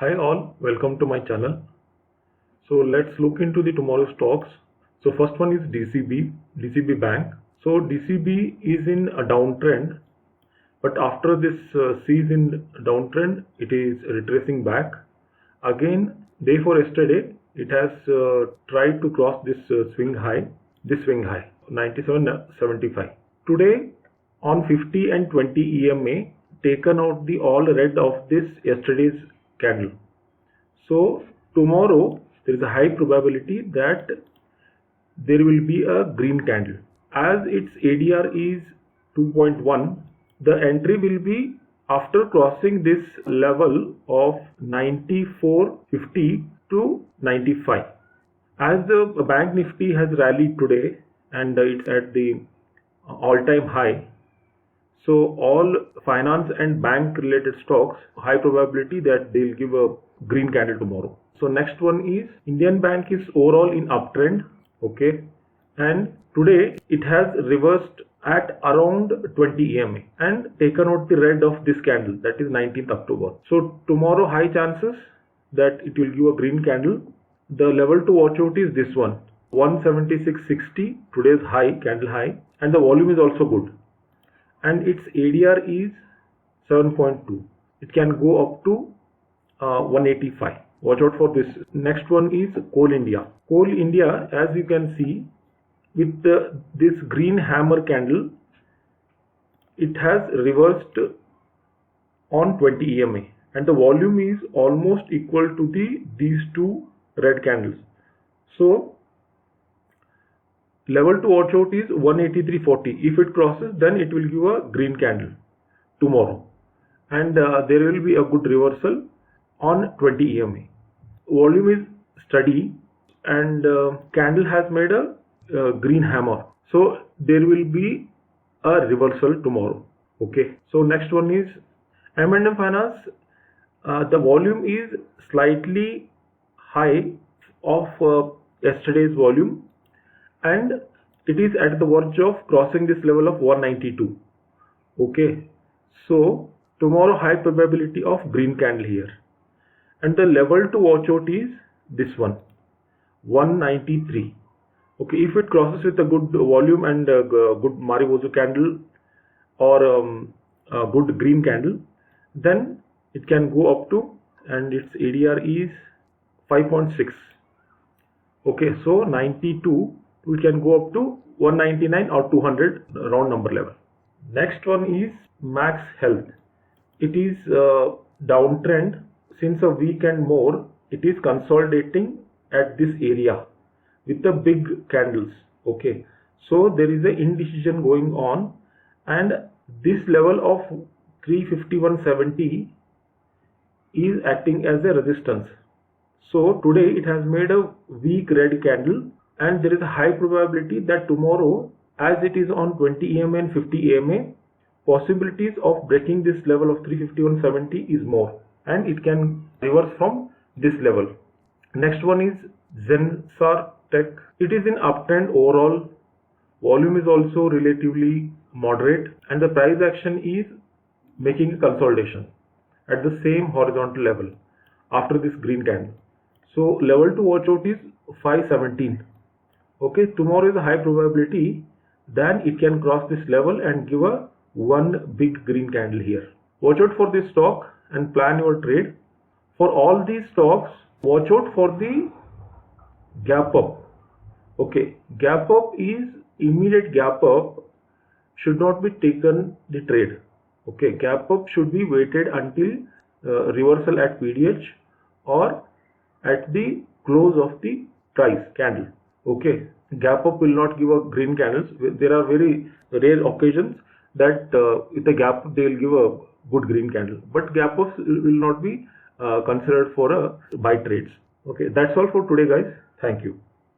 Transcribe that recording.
Hi all, welcome to my channel. So let's look into the tomorrow stocks. So first one is DCB Bank. So DCB is in a downtrend, but after this sees in downtrend, it is retracing back. Again, day for yesterday, it has tried to cross this swing high 97.75. Today on 50 and 20 EMA, taken out the all red of this yesterday's candle. So tomorrow there is a high probability that there will be a green candle. As its ADR is 2.1, the entry will be after crossing this level of 94.50 to 95. As the bank nifty has rallied today and it's at the all-time high, so all finance and bank related stocks, high probability that they'll give a green candle tomorrow. So next one is Indian Bank is overall in uptrend, okay, and today it has reversed at around 20 EMA and taken out the red of this candle, that is 19th October. So tomorrow high chances that it will give a green candle. The level to watch out is this one, 176.60, today's high, candle high, and the volume is also good. And its ADR is 7.2. It can go up to 185. Watch out for this. Next one is Coal India. Coal India, as you can see, with this green hammer candle, it has reversed on 20 EMA, and the volume is almost equal to these two red candles. So level to watch out is 183.40. If it crosses, then it will give a green candle tomorrow, and there will be a good reversal on 20 EMA. Volume is steady, and candle has made a green hammer, so there will be a reversal tomorrow. Okay, so next one is M&M Finance. The volume is slightly high of yesterday's volume, and it is at the verge of crossing this level of 192. Okay, so tomorrow high probability of green candle here, and the level to watch out is this one, 193. Okay, if it crosses with a good volume and a good Mariposa candle or a good green candle, then it can go up to, and its ADR is 5.6. okay, so 92, we can go up to 199 or 200 round number level. Next one is Max Health. It is downtrend since a week and more. It is consolidating at this area with the big candles. Okay, so there is a indecision going on, and this level of 351.70 is acting as a resistance. So today it has made a weak red candle, and there is a high probability that tomorrow, as it is on 20 EMA and 50 EMA, possibilities of breaking this level of 351.70 is more, and it can reverse from this level. Next one is Zensar Tech. It is in uptrend overall. Volume is also relatively moderate, and the price action is making a consolidation at the same horizontal level after this green candle. So level to watch out is 517. Okay, tomorrow is a high probability then it can cross this level and give a one big green candle here. Watch out for this stock and plan your trade. For all these stocks, watch out for the gap up. Okay, gap up is immediate gap up should not be taken the trade. Okay, gap up should be waited until reversal at PDH or at the close of the price candle. Okay, gap up will not give a green candles. There are very rare occasions that with a gap up they will give a good green candle, but gap ups will not be considered for a buy trades. Okay, that's all for today guys. Thank you.